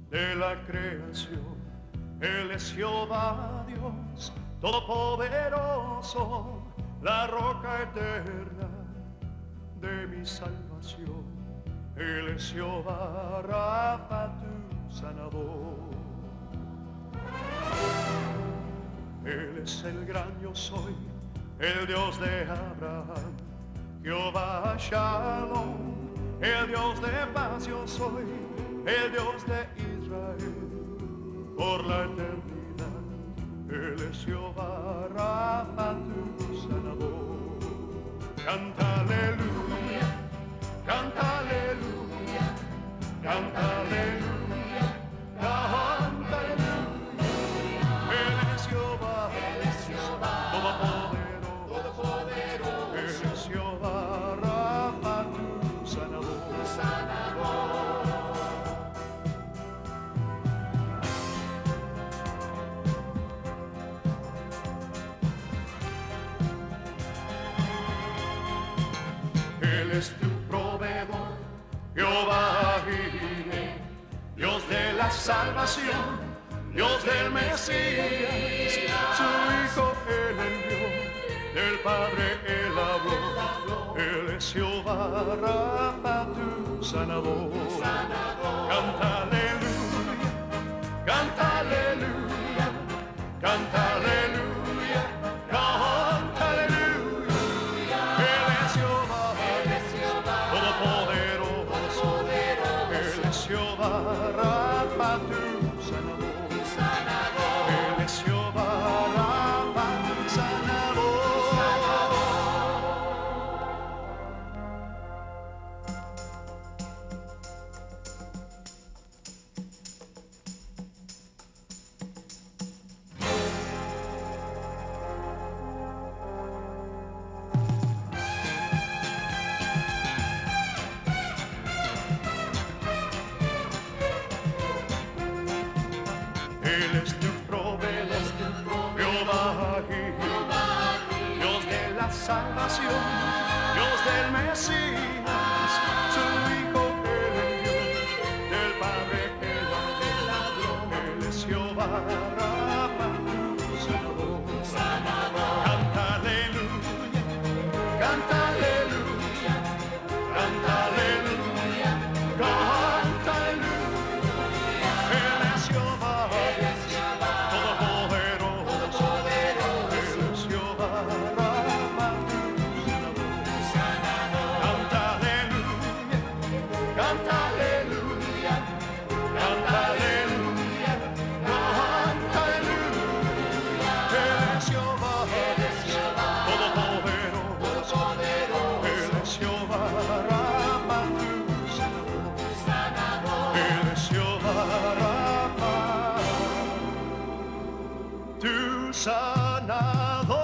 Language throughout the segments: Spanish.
de la creación. Él es Jehová Dios Todopoderoso, la roca eterna de mi salvación. Él es Jehová Rafa, tu sanador. Él es el gran yo soy, el Dios de Abraham, Jehová Shalom, el Dios de paz yo soy, el Dios de Israel, por la eternidad. Él es Jehová Rafa, tu sanador. Canta aleluya, canta aleluya, canta aleluya, canta aleluya. Él es Jehová, todopoderoso. Él es Jehová Rafa, tu sanador. Él es tu proveedor, Jehová Jireh, Dios de la salvación, Dios del Mesías. Su Hijo Él envió, del Padre Él habló. Él es Jehová Rafa, tu sanador. Canta aleluya, canta aleluya, canta aleluya, canta aleluya. Él es Jehová Todopoderoso. Él es Jehová Rafa, tu sanador. Él es Jehová Rafa, tu sanador. Él es tu proveedor, Jehová Jireh, Dios de la salvación, Dios del Mesías. Su Hijo Él envió, del Padre Él habló. Él es Jehová Rafa, tu sanador. Canta aleluya, canta aleluya, canta aleluya, canta aleluya. Él es Jehová Todopoderoso. Él es Jehová Rafa, tu sanador. Canta aleluya, canta aleluya, canta aleluya, canta aleluya. Él es Jehová Todopoderoso. Él es Jehová Rafa, tu sanador. Él es Jehová Rafa, tu sanador.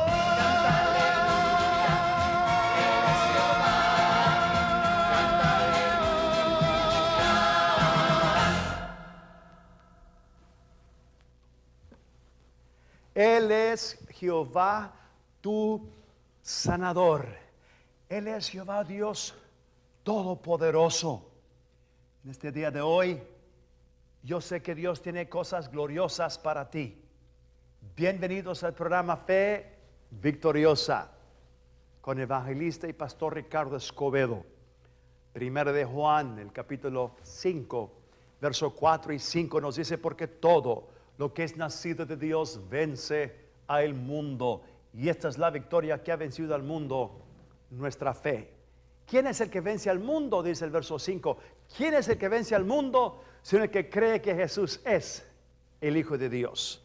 Él es Jehová, tu sanador. Él es Jehová Dios Todopoderoso. En este día de hoy, yo sé que Dios tiene cosas gloriosas para ti. Bienvenidos al programa Fe Victoriosa con evangelista y pastor Ricardo Escobedo. Primera de Juan, el capítulo 5, verso 4 y 5 nos dice: porque todo lo que es nacido de Dios vence al mundo. Y esta es la victoria que ha vencido al mundo, nuestra fe. ¿Quién es el que vence al mundo? Dice el verso 5. ¿Quién es el que vence al mundo? Sino el que cree que Jesús es el Hijo de Dios.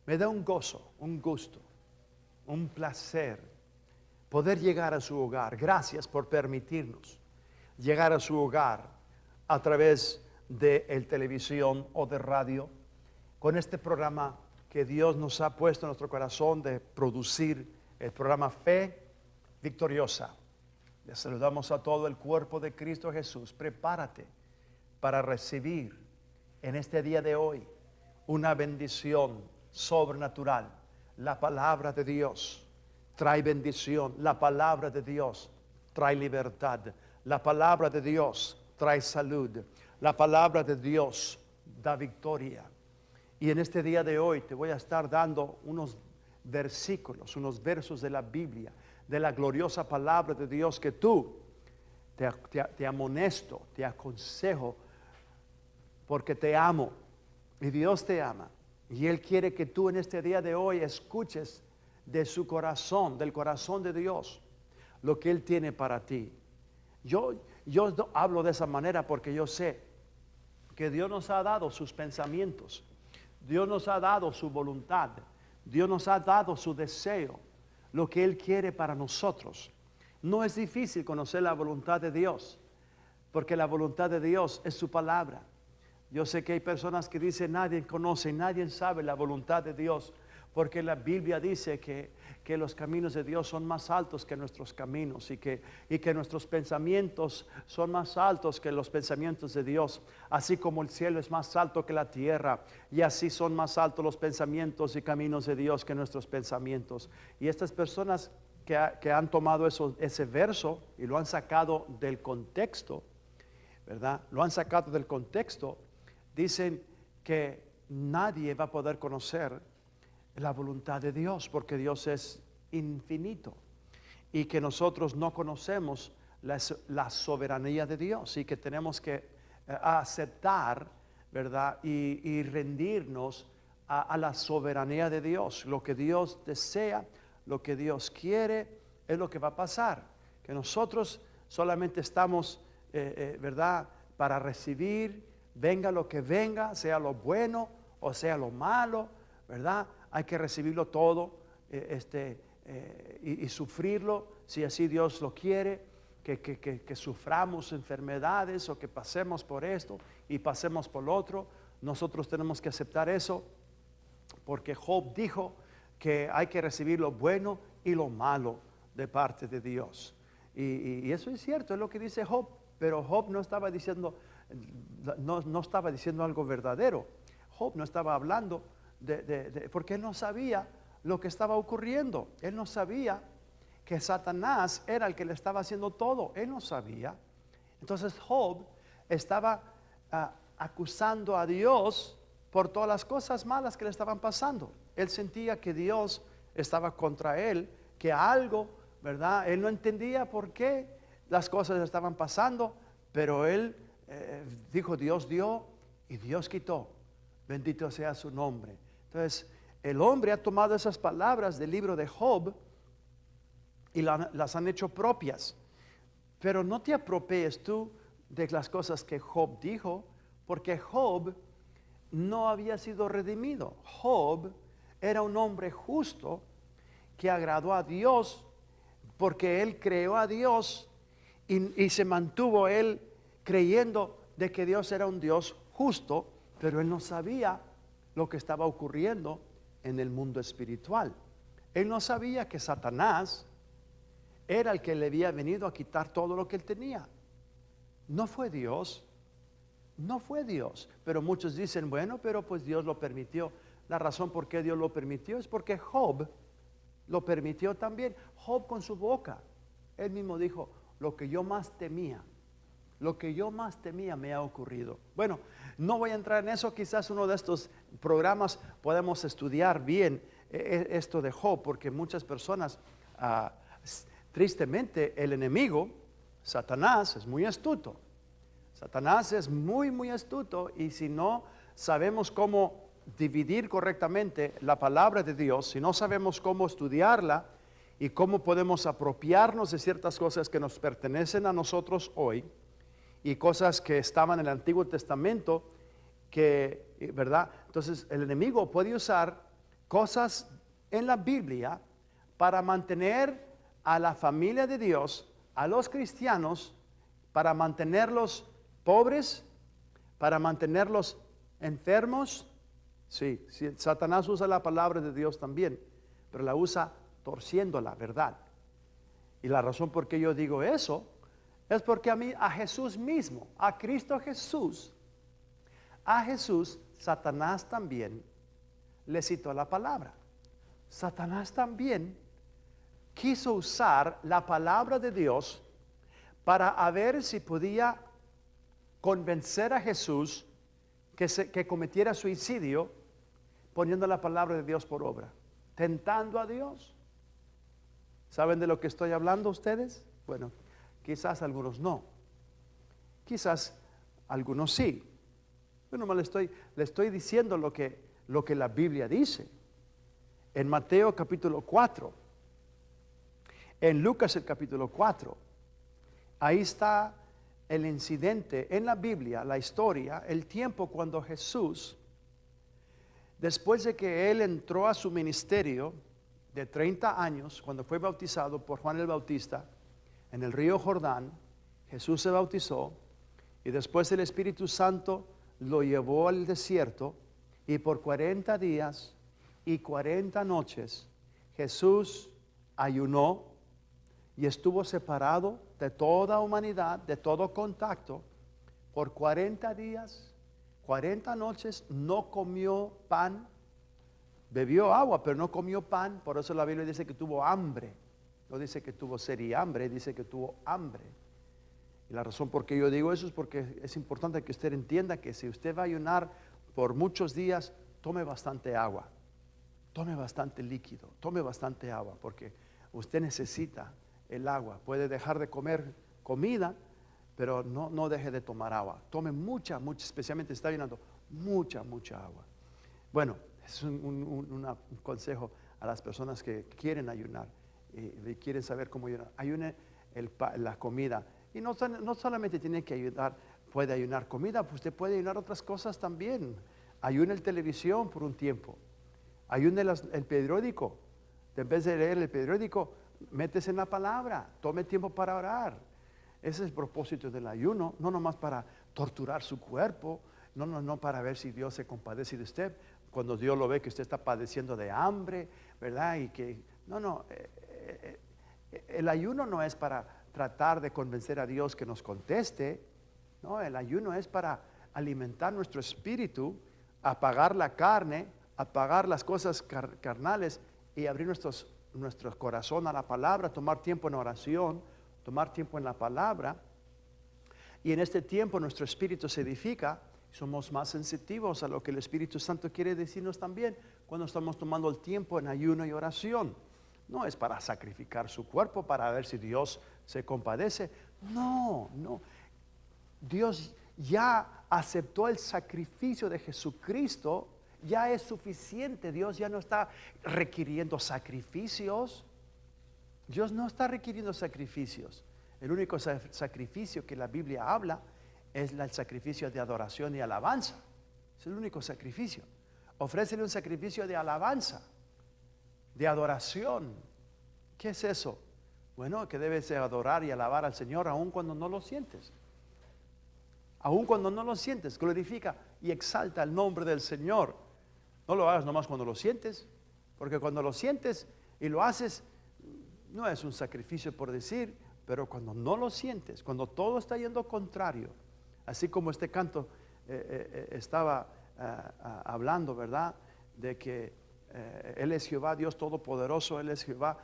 Me da un gozo, un gusto, un placer poder llegar a su hogar. Gracias por permitirnos llegar a su hogar a través de televisión o de radio con este programa que Dios nos ha puesto en nuestro corazón de producir, el programa Fe Victoriosa. Les saludamos a todo el cuerpo de Cristo Jesús. Prepárate para recibir en este día de hoy una bendición sobrenatural. La palabra de Dios trae bendición. La palabra de Dios trae libertad. La palabra de Dios trae salud. La palabra de Dios da victoria. Y en este día de hoy te voy a estar dando unos versículos, unos versos de la Biblia, de la gloriosa palabra de Dios que tú te amonesto, te aconsejo, porque te amo y Dios te ama. Y Él quiere que tú en este día de hoy escuches de su corazón, del corazón de Dios, lo que Él tiene para ti. Yo hablo de esa manera porque yo sé que Dios nos ha dado sus pensamientos, Dios nos ha dado su voluntad, Dios nos ha dado su deseo, lo que Él quiere para nosotros. No es difícil conocer la voluntad de Dios, porque la voluntad de Dios es su palabra. Yo sé que hay personas que dicen, nadie conoce, nadie sabe la voluntad de Dios, porque la Biblia dice que los caminos de Dios son más altos que nuestros caminos y que nuestros pensamientos son más altos que los pensamientos de Dios, así como el cielo es más alto que la tierra, y así son más altos los pensamientos y caminos de Dios que nuestros pensamientos. Y estas personas que han tomado ese verso y lo han sacado del contexto, ¿verdad? Lo han sacado del contexto, dicen que nadie va a poder conocer la voluntad de Dios, porque Dios es infinito y que nosotros no conocemos la soberanía de Dios y que tenemos que aceptar, ¿verdad? Y rendirnos a la soberanía de Dios. Lo que Dios desea, lo que Dios quiere, es lo que va a pasar. Que nosotros solamente estamos, ¿verdad? Para recibir, venga lo que venga, sea lo bueno o sea lo malo, ¿verdad? Hay que recibirlo todo y sufrirlo si así Dios lo quiere, que suframos enfermedades o que pasemos por esto y pasemos por lo otro. Nosotros tenemos que aceptar eso, porque Job dijo que hay que recibir lo bueno y lo malo de parte de Dios. Y eso es cierto, es lo que dice Job, pero Job no estaba diciendo, no estaba diciendo algo verdadero. Job no estaba hablando porque él no sabía lo que estaba ocurriendo. Él no sabía que Satanás era el que le estaba haciendo todo. Él no sabía. Entonces Job estaba acusando a Dios por todas las cosas malas que le estaban pasando. Él sentía que Dios estaba contra él, que algo, ¿verdad? Él no entendía por qué las cosas estaban pasando, pero él dijo, Dios dio y Dios quitó. Bendito sea su nombre. Entonces, el hombre ha tomado esas palabras del libro de Job y las han hecho propias. Pero no te apropies tú de las cosas que Job dijo, porque Job no había sido redimido. Job era un hombre justo que agradó a Dios porque él creó a Dios y se mantuvo él creyendo de que Dios era un Dios justo, pero él no sabía lo que estaba ocurriendo en el mundo espiritual. Él no sabía que Satanás era el que le había venido a quitar todo lo que él tenía. No fue Dios, no fue Dios. Pero muchos dicen, bueno, pero pues Dios lo permitió. La razón por qué Dios lo permitió es porque Job lo permitió también. Job con su boca, él mismo dijo, lo que yo más temía me ha ocurrido. Bueno, no voy a entrar en eso. Quizás uno de estos programas podemos estudiar bien esto de Job, porque muchas personas, tristemente, el enemigo, Satanás, es muy astuto. Satanás es muy, muy astuto, y si no sabemos cómo dividir correctamente la palabra de Dios, si no sabemos cómo estudiarla y cómo podemos apropiarnos de ciertas cosas que nos pertenecen a nosotros hoy, y cosas que estaban en el Antiguo Testamento, ¿verdad? Entonces el enemigo puede usar cosas en la Biblia para mantener a la familia de Dios, a los cristianos, para mantenerlos pobres, para mantenerlos enfermos. Sí, Satanás usa la palabra de Dios también, pero la usa torciendo la verdad. Y la razón por qué yo digo eso es porque a Jesús mismo, a Cristo Jesús, a Jesús, Satanás también le citó la palabra. Satanás también quiso usar la palabra de Dios para ver si podía convencer a Jesús que cometiera suicidio poniendo la palabra de Dios por obra, tentando a Dios. ¿Saben de lo que estoy hablando ustedes? Bueno, quizás algunos no, quizás algunos sí. Bueno, le estoy diciendo lo que la Biblia dice. En Mateo capítulo 4, en Lucas el capítulo 4, ahí está el incidente en la Biblia, la historia, el tiempo cuando Jesús, después de que Él entró a su ministerio de 30 años, cuando fue bautizado por Juan el Bautista, en el río Jordán, Jesús se bautizó y después el Espíritu Santo lo llevó al desierto y por 40 días y 40 noches Jesús ayunó y estuvo separado de toda humanidad, de todo contacto, por 40 días, 40 noches, no comió pan, bebió agua, pero no comió pan. Por eso la Biblia dice que tuvo hambre. No dice que tuvo sed y hambre, dice que tuvo hambre. Y la razón por qué yo digo eso es porque es importante que usted entienda que si usted va a ayunar por muchos días, tome bastante agua, tome bastante líquido, tome bastante agua, porque usted necesita el agua. Puede dejar de comer comida, pero no deje de tomar agua. Tome mucha, especialmente si está ayunando, mucha agua. Bueno, es un consejo a las personas que quieren ayunar y quieren saber cómo ayunar. Ayune la comida. Y no solamente tiene que ayudar, puede ayunar comida, pues usted puede ayunar otras cosas también. Ayune el televisión por un tiempo. Ayune el periódico. En vez de leer el periódico, métese en la palabra. Tome tiempo para orar. Ese es el propósito del ayuno, no nomás para torturar su cuerpo, no para ver si Dios se compadece de usted. Cuando Dios lo ve que usted está padeciendo de hambre, ¿verdad? Y que, el ayuno no es para tratar de convencer a Dios que nos conteste. No, el ayuno es para alimentar nuestro espíritu, apagar la carne, apagar las cosas carnales y abrir nuestro corazón a la palabra, tomar tiempo en oración, tomar tiempo en la palabra. Y en este tiempo nuestro espíritu se edifica, somos más sensitivos a lo que el Espíritu Santo quiere decirnos también cuando estamos tomando el tiempo en ayuno y oración. No es para sacrificar su cuerpo para ver si Dios se compadece. No. Dios ya aceptó el sacrificio de Jesucristo, ya es suficiente. Dios ya no está requiriendo sacrificios. Dios no está requiriendo sacrificios. El único sacrificio que la Biblia habla es el sacrificio de adoración y alabanza. Es el único sacrificio. Ofrécele un sacrificio de alabanza, de adoración. ¿Qué es eso? Bueno, que debes de adorar y alabar al Señor aun cuando no lo sientes. Aun cuando no lo sientes, glorifica y exalta el nombre del Señor. No lo hagas nomás cuando lo sientes, porque cuando lo sientes y lo haces, no es un sacrificio por decir, pero cuando no lo sientes, cuando todo está yendo contrario, así como este canto estaba hablando, ¿verdad? De que Él es Jehová, Dios Todopoderoso, Él es Jehová,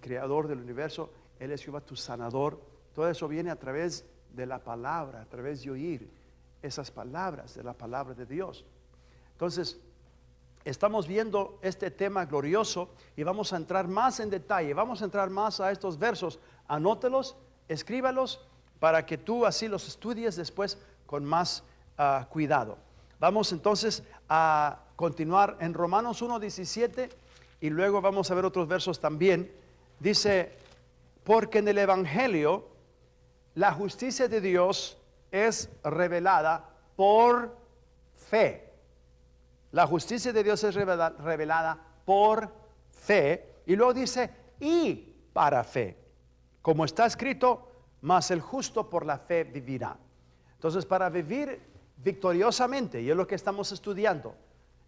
Creador del universo, Él es Jehová, tu sanador. Todo eso viene a través de la palabra, a través de oír esas palabras de la palabra de Dios. Entonces, estamos viendo este tema glorioso y vamos a entrar más en detalle, vamos a entrar más a estos versos. Anótelos, escríbalos para que tú así los estudies después con más cuidado. Vamos entonces a continuar en Romanos 1:17 y luego vamos a ver otros versos también. Dice, porque en el Evangelio la justicia de Dios es revelada por fe. La justicia de Dios es revelada por fe. Y luego dice, y para fe. Como está escrito, mas el justo por la fe vivirá. Entonces, para vivir victoriosamente, y es lo que estamos estudiando,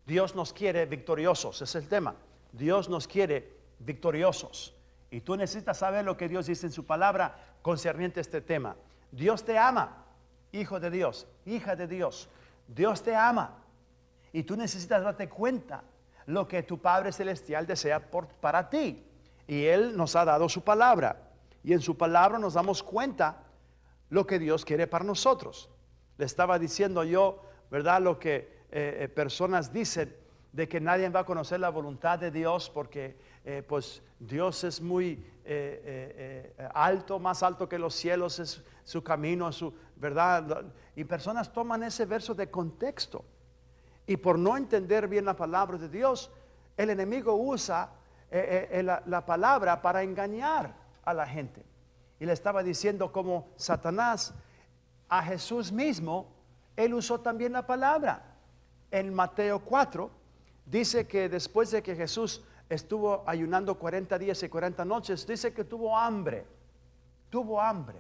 Dios nos quiere victoriosos, ese es el tema. Dios nos quiere victoriosos. Y tú necesitas saber lo que Dios dice en su palabra concerniente a este tema. Dios te ama, hijo de Dios, hija de Dios. Dios te ama. Y tú necesitas darte cuenta lo que tu Padre Celestial desea para ti. Y Él nos ha dado su palabra. Y en su palabra nos damos cuenta lo que Dios quiere para nosotros. Le estaba diciendo yo ¿verdad? Lo que personas dicen de que nadie va a conocer la voluntad de Dios porque pues Dios es muy alto, más alto que los cielos, es su camino, ¿verdad? Y personas toman ese verso de contexto. Y por no entender bien la palabra de Dios, el enemigo usa la palabra para engañar a la gente. Y le estaba diciendo como Satanás a Jesús mismo, él usó también la palabra. En Mateo 4 dice que después de que Jesús estuvo ayunando 40 días y 40 noches, dice que tuvo hambre. Tuvo hambre.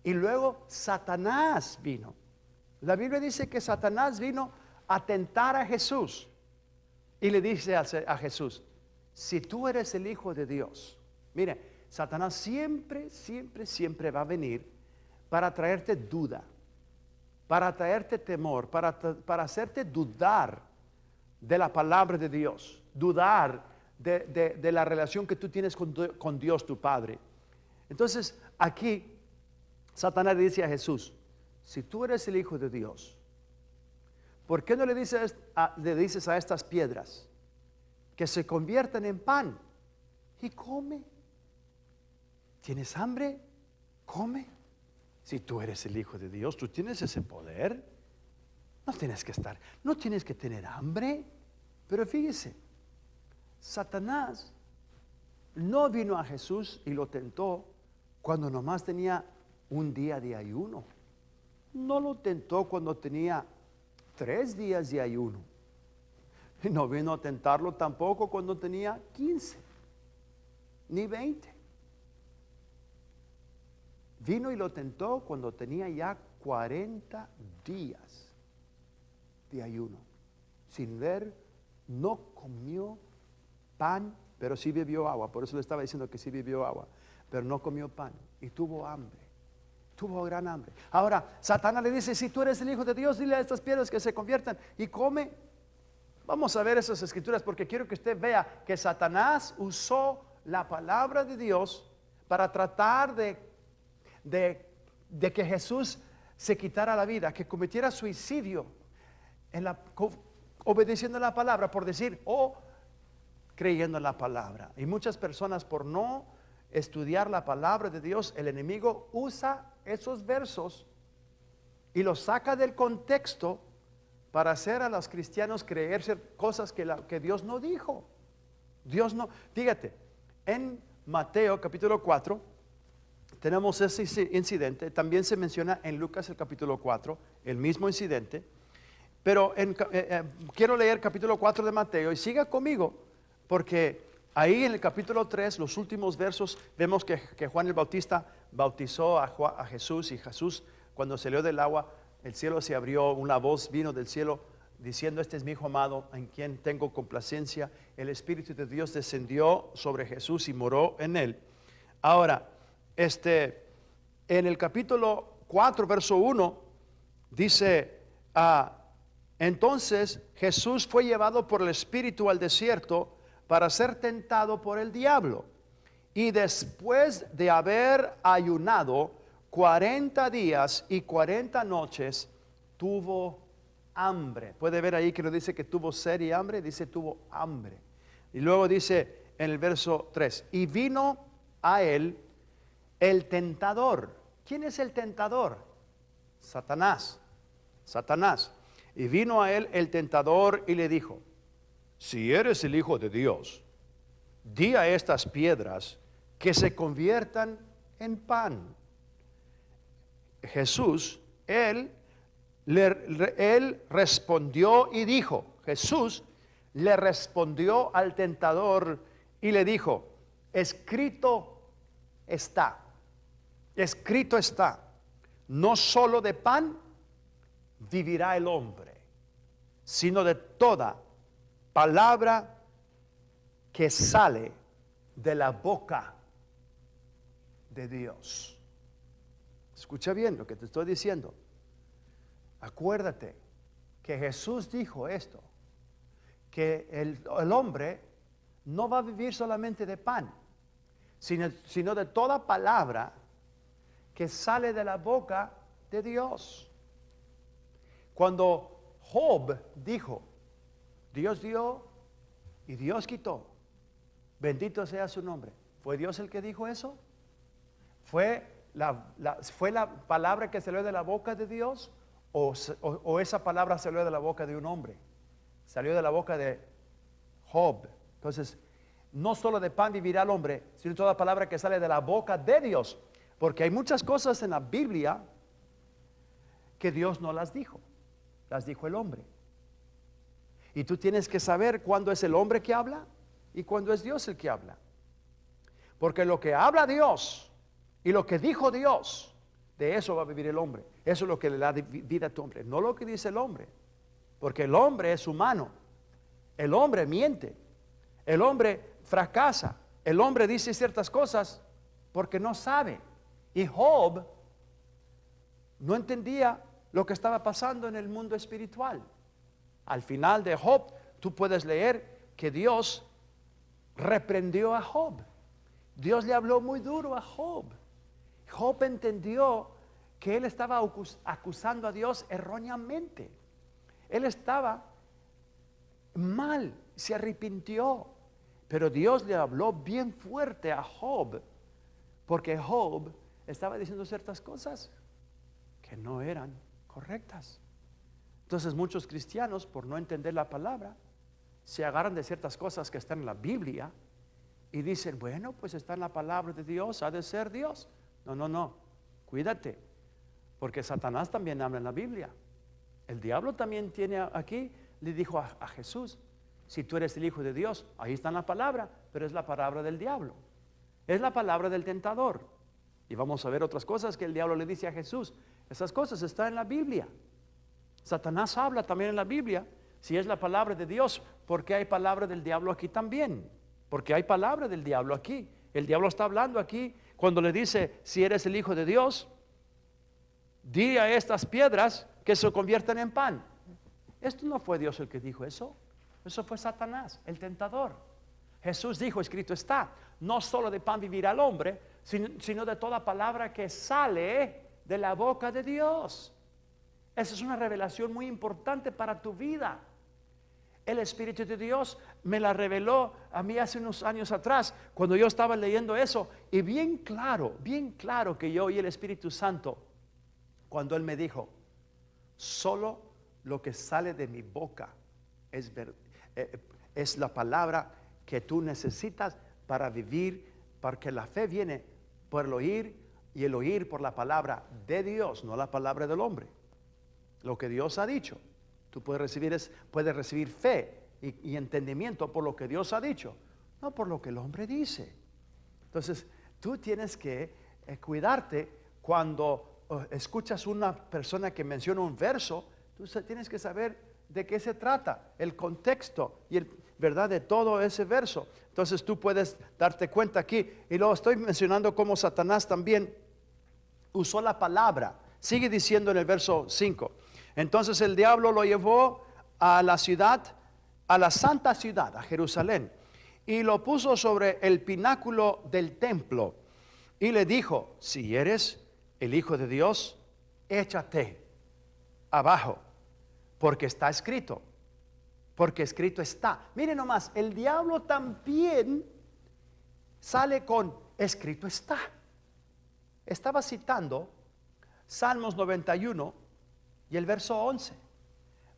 Y luego Satanás vino. La Biblia dice que Satanás vino a tentar a Jesús. Y le dice a Jesús, si tú eres el Hijo de Dios. Mire, Satanás siempre, siempre, siempre va a venir para traerte duda, para traerte temor, para hacerte dudar de la palabra de Dios, dudar de la relación que tú tienes con Dios tu Padre. Entonces aquí Satanás le dice a Jesús, si tú eres el Hijo de Dios, ¿por qué no le dices a estas piedras que se conviertan en pan? Y come. ¿Tienes hambre? Come. Si tú eres el Hijo de Dios, tú tienes ese poder. No tienes que tener hambre. Pero fíjese, Satanás no vino a Jesús y lo tentó cuando nomás tenía un día de ayuno. No lo tentó cuando tenía 3 días de ayuno. Y no vino a tentarlo tampoco cuando tenía 15, ni 20. Vino y lo tentó cuando tenía ya 40 días de ayuno. Sin ver, no comió pan, pero sí bebió agua. Por eso le estaba diciendo que sí bebió agua. Pero no comió pan y tuvo hambre. Tuvo gran hambre. Ahora, Satanás le dice, si tú eres el Hijo de Dios, dile a estas piedras que se conviertan y come. Vamos a ver esas escrituras porque quiero que usted vea que Satanás usó la palabra de Dios para tratar de que Jesús se quitara la vida, que cometiera suicidio obedeciendo la palabra, por decir, o creyendo en la palabra. Y muchas personas, por no estudiar la palabra de Dios, el enemigo usa esos versos y los saca del contexto para hacer a los cristianos creerse cosas que Dios no dijo. Dios no, fíjate, en Mateo capítulo 4 tenemos ese incidente. También se menciona en Lucas el capítulo 4 el mismo incidente, pero quiero leer capítulo 4 de Mateo y siga conmigo porque ahí en el capítulo 3, los últimos versos, vemos que Juan el Bautista bautizó a Jesús, y Jesús, cuando salió del agua, el cielo se abrió, una voz vino del cielo diciendo, este es mi Hijo amado, en quien tengo complacencia. El Espíritu de Dios descendió sobre Jesús y moró en él. Ahora, en el capítulo 4, verso 1, dice, entonces Jesús fue llevado por el Espíritu al desierto para ser tentado por el diablo. Y después de haber ayunado 40 días y 40 noches, tuvo hambre. Puede ver ahí que no dice que tuvo sed y hambre, dice tuvo hambre. Y luego dice en el verso 3, y vino a él el tentador. ¿Quién es el tentador? Satanás. Satanás. Y vino a él el tentador y le dijo, si eres el Hijo de Dios, di a estas piedras que se conviertan en pan. Jesús, él respondió y dijo, Jesús le respondió al tentador y le dijo, escrito está, no solo de pan vivirá el hombre, sino de toda palabra que sale de la boca de Dios. Escucha bien lo que te estoy diciendo. Acuérdate que Jesús dijo esto, que el hombre no va a vivir solamente de pan, sino de toda palabra que sale de la boca de Dios. Cuando Job dijo, Dios dio y Dios quitó. Bendito sea su nombre. ¿Fue Dios el que dijo eso? ¿Fue la palabra que salió de la boca de Dios? ¿O esa palabra salió de la boca de un hombre? Salió de la boca de Job. Entonces, no solo de pan vivirá el hombre, sino toda palabra que sale de la boca de Dios. Porque hay muchas cosas en la Biblia que Dios no las dijo. Las dijo el hombre. Y tú tienes que saber cuándo es el hombre que habla y cuándo es Dios el que habla. Porque lo que habla Dios y lo que dijo Dios, de eso va a vivir el hombre. Eso es lo que le da vida a tu hombre, no lo que dice el hombre. Porque el hombre es humano. El hombre miente. El hombre fracasa. El hombre dice ciertas cosas porque no sabe. Y Job no entendía lo que estaba pasando en el mundo espiritual. Al final de Job, tú puedes leer que Dios reprendió a Job. Dios le habló muy duro a Job. Job entendió que él estaba acusando a Dios erróneamente. Él estaba mal, se arrepintió. Pero Dios le habló bien fuerte a Job, porque Job estaba diciendo ciertas cosas que no eran correctas. Entonces muchos cristianos, por no entender la palabra, se agarran de ciertas cosas que están en la Biblia y dicen, bueno, pues está en la palabra de Dios, ha de ser Dios. No, cuídate, porque Satanás también habla en la Biblia. El diablo también tiene aquí, le dijo a Jesús, si tú eres el Hijo de Dios, ahí está en la palabra, pero es la palabra del diablo, es la palabra del tentador. Y vamos a ver otras cosas que el diablo le dice a Jesús. Esas cosas están en la Biblia. Satanás habla también en la Biblia. Si es la palabra de Dios, ¿por qué hay palabra del diablo aquí también? Porque hay palabra del diablo aquí. El diablo está hablando aquí cuando le dice, si eres el Hijo de Dios, di a estas piedras que se conviertan en pan. Esto no fue Dios el que dijo eso. Eso fue Satanás, el tentador. Jesús dijo, escrito está, no solo de pan vivirá el hombre, sino de toda palabra que sale de la boca de Dios. Esa es una revelación muy importante para tu vida. El Espíritu de Dios me la reveló a mí hace unos años atrás, cuando yo estaba leyendo eso, y bien claro que yo oí el Espíritu Santo, cuando Él me dijo, solo lo que sale de mi boca es la palabra que tú necesitas para vivir, porque la fe viene por el oír, y el oír por la palabra de Dios, no la palabra del hombre. Lo que Dios ha dicho, tú puedes recibir fe y entendimiento por lo que Dios ha dicho, no por lo que el hombre dice. Entonces, tú tienes que cuidarte cuando escuchas una persona que menciona un verso. Tú tienes que saber de qué se trata, el contexto y verdad de todo ese verso. Entonces tú puedes darte cuenta aquí, y lo estoy mencionando como Satanás también usó la palabra. Sigue diciendo en el verso 5. Entonces el diablo lo llevó a la ciudad, a la santa ciudad, a Jerusalén, y lo puso sobre el pináculo del templo y le dijo, si eres el Hijo de Dios, échate abajo, porque está escrito, porque escrito está. Miren nomás, el diablo también sale con escrito está. Estaba citando Salmos 91 y el verso 11,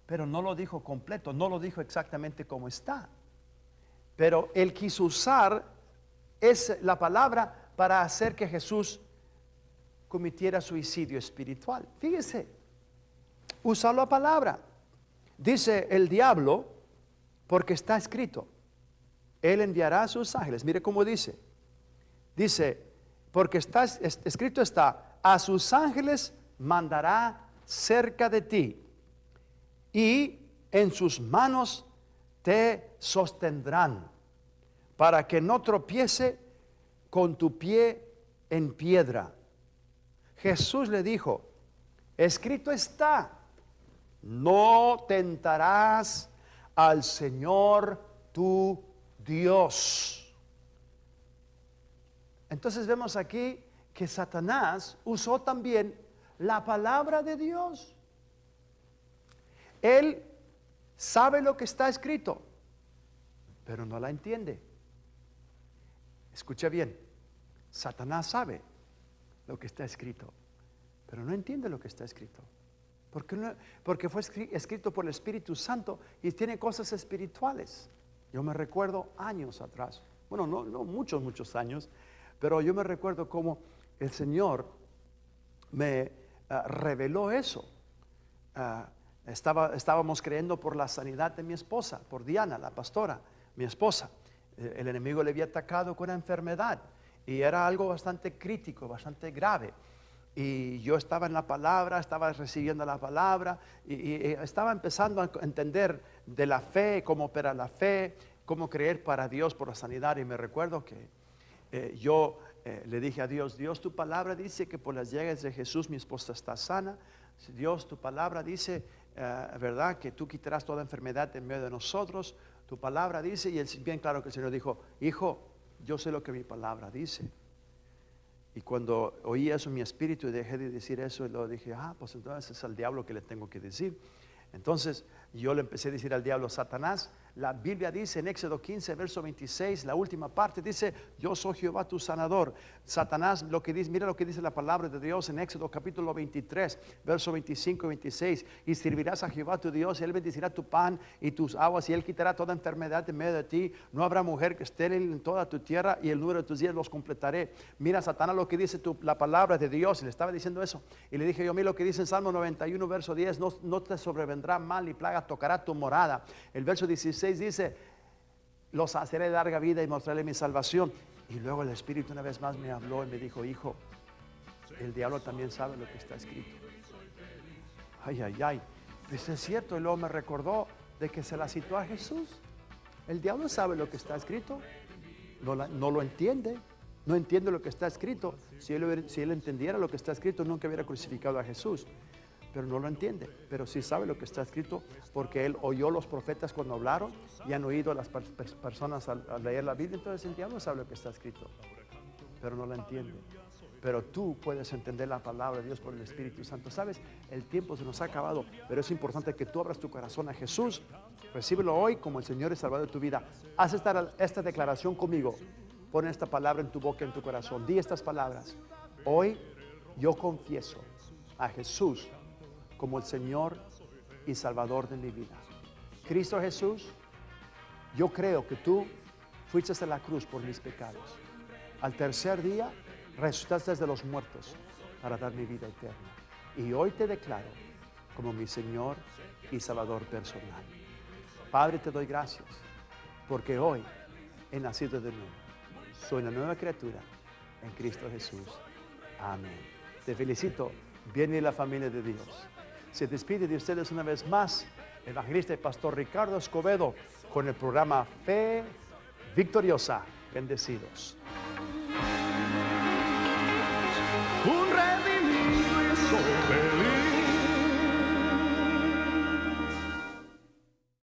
pero no lo dijo completo, no lo dijo exactamente como está, pero él quiso usar la palabra para hacer que Jesús cometiera suicidio espiritual. Fíjese, usa la palabra. Dice el diablo, porque está escrito, él enviará a sus ángeles. Mire cómo dice, porque escrito está, a sus ángeles mandará cerca de ti, y en sus manos te sostendrán, para que no tropiece con tu pie en piedra. Jesús le dijo, escrito está, no tentarás al Señor tu Dios. Entonces vemos aquí que Satanás usó también la palabra de Dios. Él sabe lo que está escrito, pero no la entiende. Escucha bien, Satanás sabe lo que está escrito, pero no entiende lo que está escrito. Porque fue escrito por el Espíritu Santo y tiene cosas espirituales. Yo me recuerdo años atrás, bueno, no muchos años, pero yo me recuerdo cómo el Señor me reveló eso. Estábamos creyendo por la sanidad de mi esposa, por Diana, la pastora, mi esposa. El enemigo le había atacado con una enfermedad y era algo bastante crítico, bastante grave. Y yo estaba en la palabra, estaba recibiendo la palabra y estaba empezando a entender de la fe, cómo opera la fe, cómo creer para Dios por la sanidad. Y me recuerdo que yo le dije a Dios, Dios, tu palabra dice que por las llagas de Jesús mi esposa está sana. Dios, tu palabra dice, verdad, que tú quitarás toda enfermedad en medio de nosotros. Tu palabra dice, y es bien claro que el Señor dijo, hijo, yo sé lo que mi palabra dice. Y cuando oí eso en mi espíritu y dejé de decir eso, y luego dije, pues entonces es al diablo que le tengo que decir. Entonces yo le empecé a decir al diablo, Satanás, la Biblia dice en Éxodo 15, verso 26, la última parte dice, yo soy Jehová tu sanador. Satanás, lo que dice, mira lo que dice la palabra de Dios en Éxodo capítulo 23, verso 25 y 26. Y servirás a Jehová tu Dios, y Él bendecirá tu pan y tus aguas, y Él quitará toda enfermedad de medio de ti. No habrá mujer que estéril en toda tu tierra, y el número de tus días los completaré. Mira, Satanás, lo que dice la palabra de Dios, y le estaba diciendo eso. Y le dije yo, mira lo que dice en Salmo 91, verso 10, no te sobrevendrá mal ni plaga tocará tu morada. El verso 16 dice, los haré de larga vida y mostraré mi salvación. Y luego el Espíritu una vez más me habló y me dijo, hijo, el diablo también sabe lo que está escrito. Ay, pues es cierto. Y luego me recordó de que se la citó a Jesús. El diablo sabe lo que está escrito, no lo entiende, no entiende lo que está escrito. Si él entendiera lo que está escrito, nunca hubiera crucificado a Jesús. Pero no lo entiende, pero sí sabe lo que está escrito, porque él oyó los profetas cuando hablaron y han oído a las personas al leer la Biblia. Entonces el diablo sabe lo que está escrito, pero no lo entiende. Pero tú puedes entender la palabra de Dios por el Espíritu Santo. Sabes, el tiempo se nos ha acabado, pero es importante que tú abras tu corazón a Jesús. Recíbelo hoy como el Señor y Salvador de tu vida. Haz esta declaración conmigo. Pon esta palabra en tu boca, en tu corazón. Di estas palabras. Hoy yo confieso a Jesús como el Señor y Salvador de mi vida. Cristo Jesús, yo creo que tú fuiste a la cruz por mis pecados. Al tercer día resucitaste de los muertos para dar mi vida eterna. Y hoy te declaro como mi Señor y Salvador personal. Padre, te doy gracias porque hoy he nacido de nuevo. Soy una nueva criatura en Cristo Jesús. Amén. Te felicito. Viene la familia de Dios. Se despide de ustedes una vez más el evangelista y pastor Ricardo Escobedo con el programa Fe Victoriosa. Bendecidos.